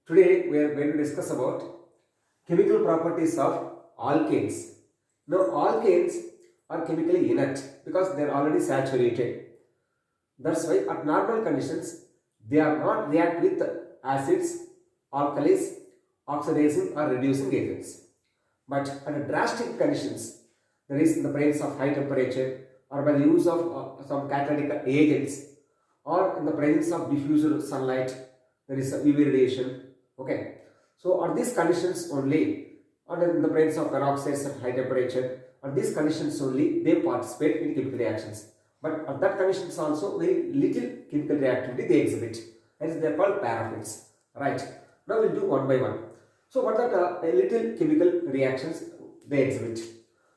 Today we are going to discuss about chemical properties of alkanes. Now alkanes are chemically inert because they are already saturated. That's why at normal conditions they are not react with acids, alkalis, oxidizing or reducing agents. But under drastic conditions, that is in the presence of high temperature or by the use of some catalytic agents or in the presence of diffused sunlight, there is UV radiation. Okay, so at these conditions only, or in the presence of peroxides at high temperature, at these conditions only they participate in chemical reactions. But at that conditions also very little chemical reactivity they exhibit, hence they are called paraffins. Right, now we'll do one by one. So what are the little chemical reactions they exhibit?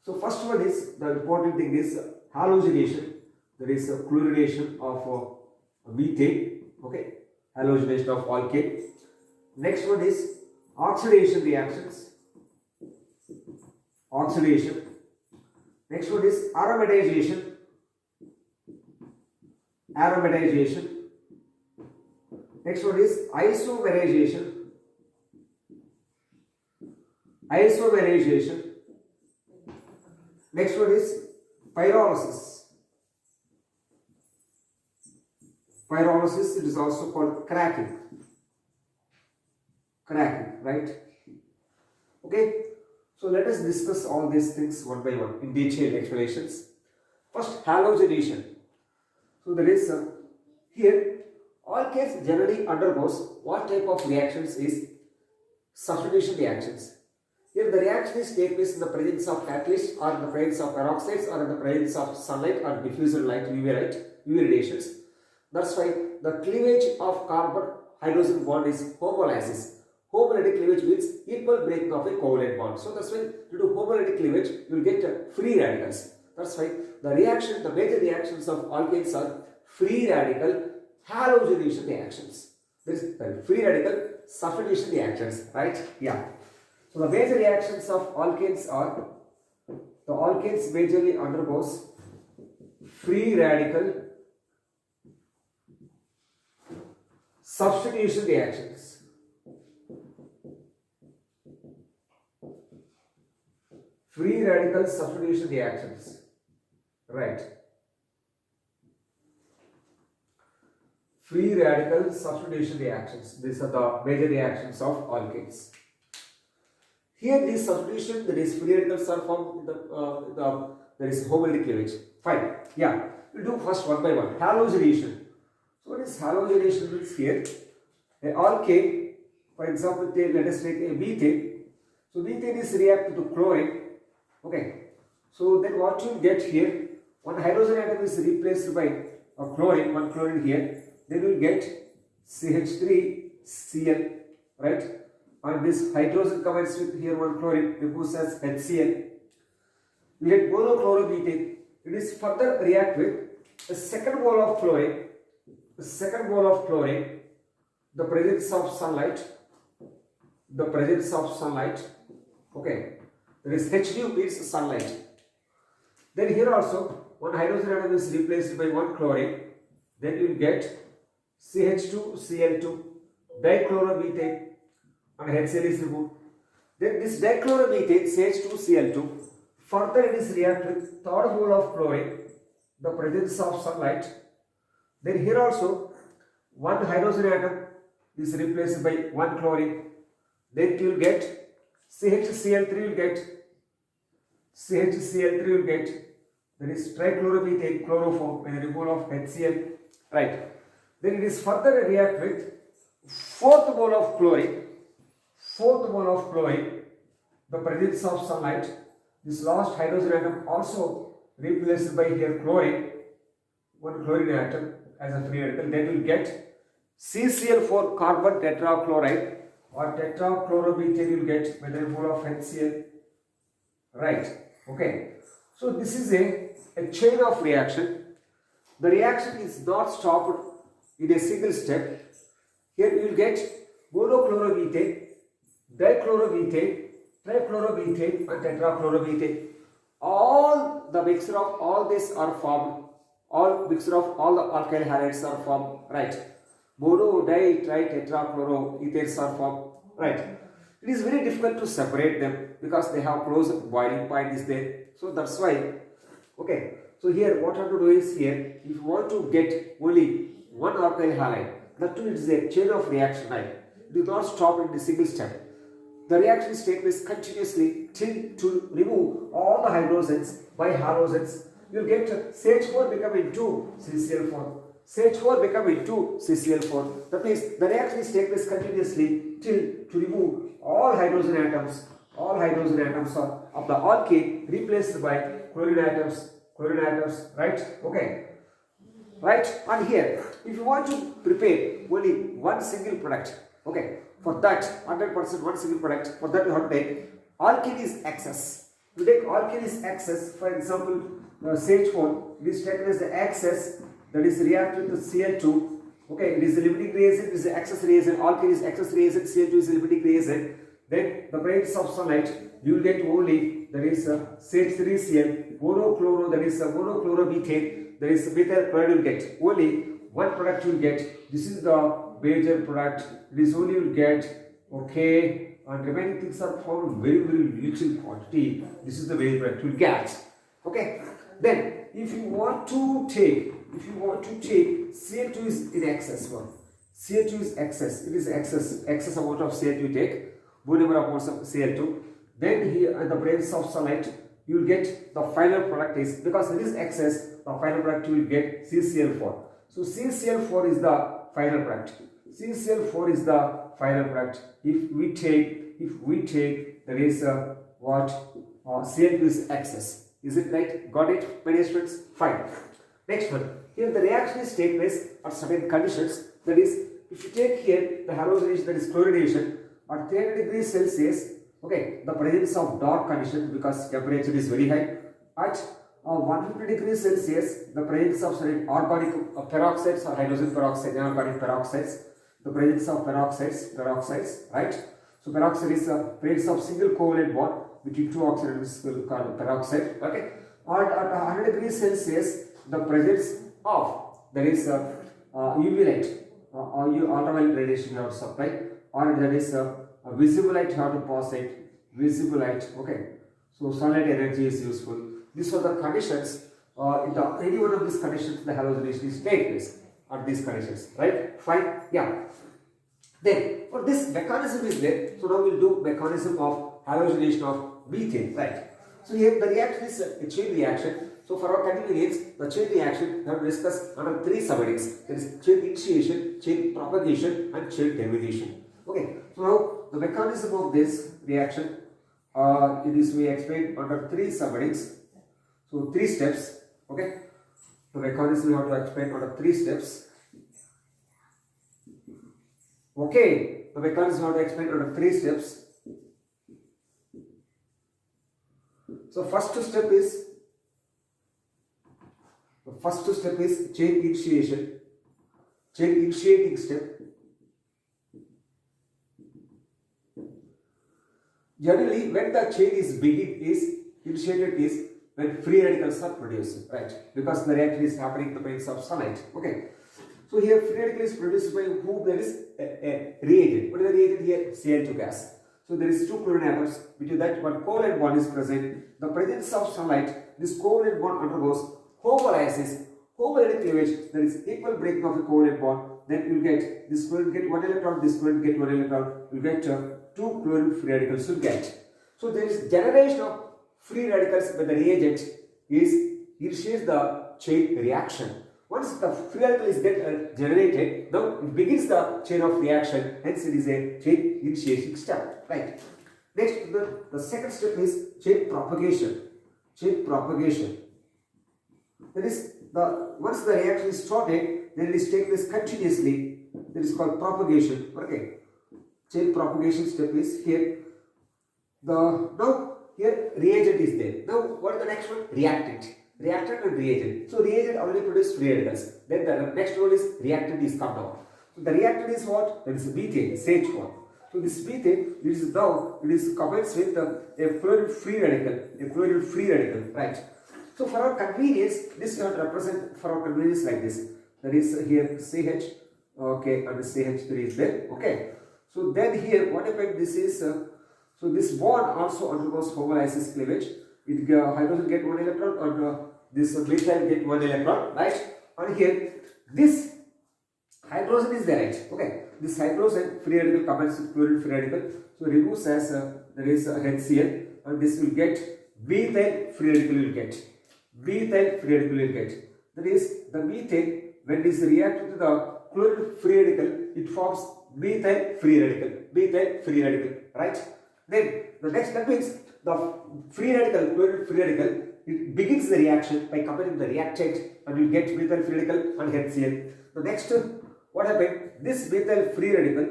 So first one is, the important thing is halogenation, there is a chlorination of methane, okay, halogenation of alkane. Next one is oxidation reactions, oxidation. Next one is aromatization, aromatization. Next one is isomerization, isomerization. Next one is pyrolysis, pyrolysis, it is also called cracking, cracking, right? Okay, so let us discuss all these things one by one in detailed explanations. First, halogenation. So there is here alkanes generally undergoes what type of reactions is substitution reactions. Here the reaction is take place in the presence of catalyst or in the presence of peroxides or in the presence of sunlight or diffused light, UV light, UV radiations. That's why the cleavage of carbon hydrogen bond is homolysis. Homolytic cleavage means equal breaking of a covalent bond. So that's why due to homolytic cleavage you will get free radicals. That's why the reaction, the major reactions of alkanes are free radical halogenation reactions. This is free radical substitution reactions, right? Yeah. So the major reactions of alkanes are, the alkanes majorly undergoes free radical substitution reactions. Free radical substitution reactions, right? Free radical substitution reactions. These are the major reactions of alkanes. Here, this substitution, that is free radicals are formed in there is homolytic cleavage. Fine. Yeah, we'll do first one by one. Halogenation. So what is halogenation means here? A alkane, for example, let us take a methane. So methane is reacted to chlorine. Okay. So then what you get here? One hydrogen atom is replaced by a chlorine, one chlorine here. Then you will get CH3Cl, right? And this hydrogen combines with here one chlorine, removes as HCl. We get monochloromethane. It is further react with a second mole of chlorine, the second mole of chlorine, the presence of sunlight, the presence of sunlight. Okay, there is H means sunlight. Then here also one hydrogen atom is replaced by one chlorine. Then you will get CH2Cl2, dichloromethane, and HCl is removed. Then this dichloromethane CH2Cl2 further it is react with third mole of chlorine, the presence of sunlight. Then here also one hydrogen atom is replaced by one chlorine. Then you will get CHCl3 will get CHCl3 will get, there is trichloromethane chloroform by the removal of HCl, right? Then it is further react with fourth mole of chlorine, the presence of sunlight. This last hydrogen atom also replaced by here chlorine, one chlorine atom as a free radical. Then will get CCl4 carbon tetrachloride or tetrachloromethane will get by the removal of HCl, right? Okay, so this is a chain of reaction. The reaction is not stopped in a single step. Here you will get monochloromethane, dichloromethane, trichloromethane and tetrachloromethane. All the mixture of all these are formed, all mixture of all the alkyl halides are formed, right? mono, di, tri, tetra, chloro, ethers are formed, right? It is very difficult to separate them because they have close boiling point is there. So that's why, okay. So here what I have to do is here, if you want to get only one alkyl halide, that too it is a chain of reaction, right? It will not stop in the single step. The reaction is taking place continuously till to remove all the hydrogens by halogens. You will get CH4 becoming 2 CCl4. CH4 becoming 2 CCl4. That means the reaction is taking place continuously till to remove all hydrogen atoms of the alkane replaced by chlorine atoms, right? Okay. Right? And here, if you want to prepare only one single product, okay, for that 100% one single product, for that you have to take alkene is excess. You take alkene is excess, for example, CH4, it is taken as the excess, that is reacted with Cl2. Okay, it is a limiting reagent, it is the excess reagent, alkene is excess reagent, Cl2 is a limiting reagent. Then the presence of sunlight, you will get only, that is CH3Cl, monochloro, that is monochloromethane, that is methyl chloride you will get. Only one product you will get. This is the major product. This only you will get, okay, and remaining things are found very little quantity. This is the major product you will get. Okay. Then if you want to take Cl2 is in excess one. Cl2 is excess. It is excess amount of Cl2 you take. More number of moles of Cl2. Then here in the presence of sunlight, you will get the final product is, because it is excess, the final product you will get CCl4. So CCl4 is the final product. CCl4 is the final product. If we take there is what Cl2 is excess. Is it right? Got it, my dear students? Fine. Next one. Here the reaction is take place at certain conditions. That is, if you take here the halogenation, that is chlorination, at 300 degrees Celsius, okay, the presence of dark condition because temperature is very high. At 150 degrees Celsius, the presence of certain organic peroxides or hydrogen peroxide, inorganic peroxides, the presence of peroxides, right? So peroxide is the presence of single covalent bond between two oxides called peroxide, okay? At 100 degrees Celsius, the presence of, there is UV light or ultraviolet radiation you have to supply, or there is visible light you have to pass it, visible light, okay? So sunlight energy is useful. These are the conditions. In any one of these conditions, the halogenation is take place at these conditions, right? Fine, yeah. Then for this mechanism is there. So now we'll do mechanism of halogenation of methane, right? So here the reaction is a chain reaction. So for our convenience, the chain reaction we have discussed under three subheadings. There is chain initiation, chain propagation, and chain termination. Okay. So now the mechanism of this reaction, it is we explained under three subheadings. So 3 steps, okay. The mechanism we have to explain under 3 steps. Okay, the mechanism we have to explain under 3 steps. So first step is chain initiation, chain initiating step. Generally, when the chain is initiated is when free radicals are produced, right? Because the reaction is happening in the presence of sunlight. Okay. So here free radical is produced by whom there is a reagent. What is the reagent here? Cl2 gas. So there is 2 chlorine atoms. Between that one covalent bond is present. The presence of sunlight, this covalent bond undergoes homolysis. Homolytic cleavage, there is equal breaking of a covalent bond. Then you will get this chlorine get 1 electron, this chlorine get 1 electron. You will get 2 chlorine free radicals you get. So there is generation of free radicals when the reagent initiates the chain reaction. Once the free radical is generated, now it begins the chain of reaction, hence it is a chain initiation step, right? Next, the second step is chain propagation. Chain propagation. That is, once the reaction is started, then it is taking place continuously. That is called propagation. Okay. Chain propagation step is here. Now here reagent is there. Now what is the next one? Reactant. Reactant and reagent. So reagent already produced free radicals. Then the next one is reactant is come down. So the reactant is what? That is methane, CH1. So this methane, it is combines with a fluoride free radical, right? So for our convenience, this we have to represent for our convenience like this. That is here CH, Okay, and the CH3 is there. Okay. So then here, what happened? This is so this bond also undergoes homolysis cleavage. It hydrogen get one electron, and this methyl get one electron, right? And here this hydrogen is there, right? Okay. This hydrogen free radical combines with chlorine free radical, so removes as there is HCl, and this will get methyl free radical. Will get methyl free radical. Will get that is the methane when it is reacted to the chlorine free radical, it forms methyl free radical. Methyl free radical, right? Then the next, that means the free radical, chlorine free radical, it begins the reaction by combining the reactant, and you get methyl free radical and HCl. The next, what happened? This methyl free radical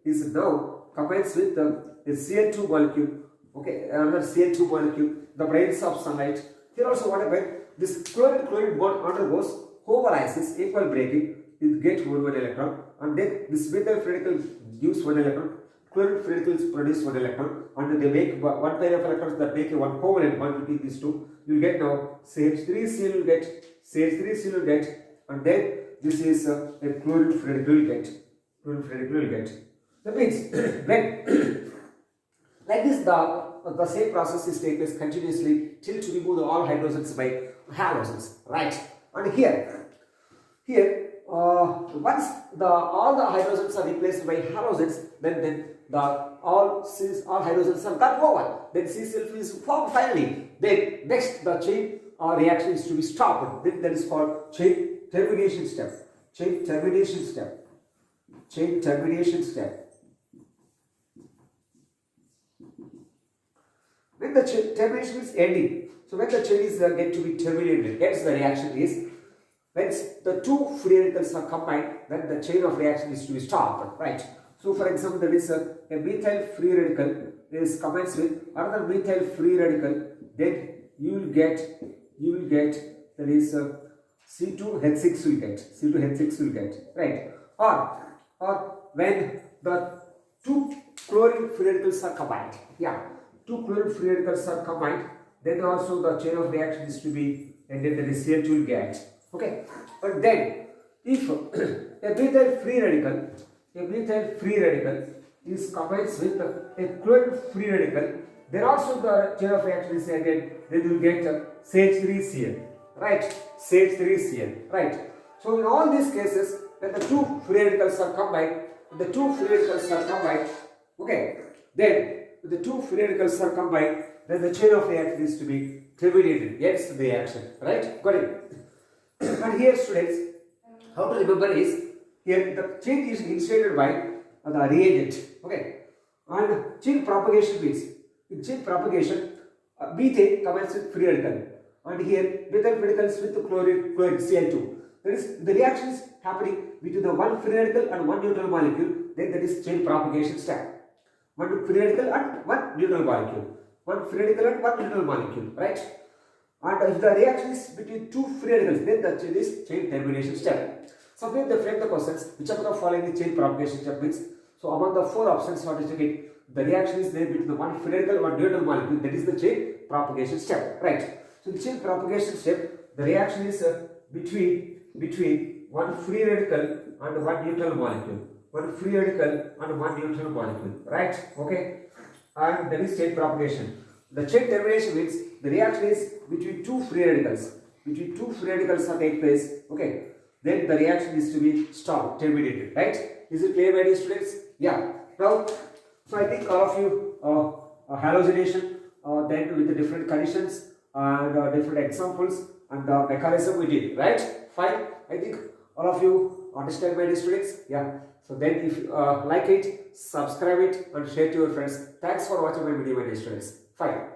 is now combines with the Cl2 molecule. Okay, another Cl2 molecule, the presence of sunlight. Here also what happened? This chlorine bond undergoes homolysis, equal breaking. It gets one electron, and then this methyl free radical gives one electron. Chlorine free radicals produce one electron, and they make one pair of electrons that make a one covalent bond between these two. You will get now CH3Cl will get, CH3Cl will get, and then this is a chlorine free radical will get. Chlorine free radical will get. That means when like this, the same process is taking place continuously till to remove all hydrogens by halogens, right? And here once all the hydrogens are replaced by halogens, then all hydrogens are got over. Then CCl2 is formed finally. Then next the chain reaction is to be stopped. Then that is called chain termination step. Chain termination step. Chain termination step. When the termination is ending, so when the chain is get to be terminated, hence the reaction is when the two free radicals are combined, then the chain of reaction is to be stopped, right? So for example, there is a methyl free radical is combines with another methyl free radical, then you will get there is C2H6 will get, C2H6 will get, right? Or when the two chlorine free radicals are combined, two chlorine free radicals are combined, then also the chain of reaction is to be ended, that is Cl2 will get. Okay, but then if a methyl free radical is combines with a chlorine free radical, then also the chain of reaction is ended, then you will get CH3Cl, right? CH3Cl, right? So in all these cases, when the two free radicals are combined, okay, then the two free radicals are combined, then the chain of reaction is to be terminated. Yes, the reaction, right? Got it. And here, students, how to remember is here the chain is initiated by the reagent. Okay, and chain propagation means in chain propagation, methane combines with free radical, and here methyl free radicals with the chlorine Cl2. That is, the reaction is happening between the one free radical and one neutral molecule. Then that is chain propagation step. One free radical and one neutral molecule. One free radical and one neutral molecule, right? And if the reaction is between two free radicals, then the chain is chain termination step. Sometimes they frame the questions, which of the following the chain propagation step means. So among the four options, what is taken? The reaction is there between the one free radical and one neutral molecule. That is the chain propagation step, right? So the chain propagation step, the reaction is between one free radical and one neutral molecule. One free radical and one neutral molecule, right? Okay, and that is chain propagation. The chain termination means the reaction is between two free radicals. Between two free radicals are take place. Okay, then the reaction is to be stopped, terminated, right? Is it clear, my dear students? Yeah. Now, so I think all of you halogenation, then with the different conditions and different examples and the mechanism we did, right? Fine. I think all of you understand, my dear students. Yeah. So then if you like it, subscribe it and share to your friends. Thanks for watching my video, my dear students. Fine.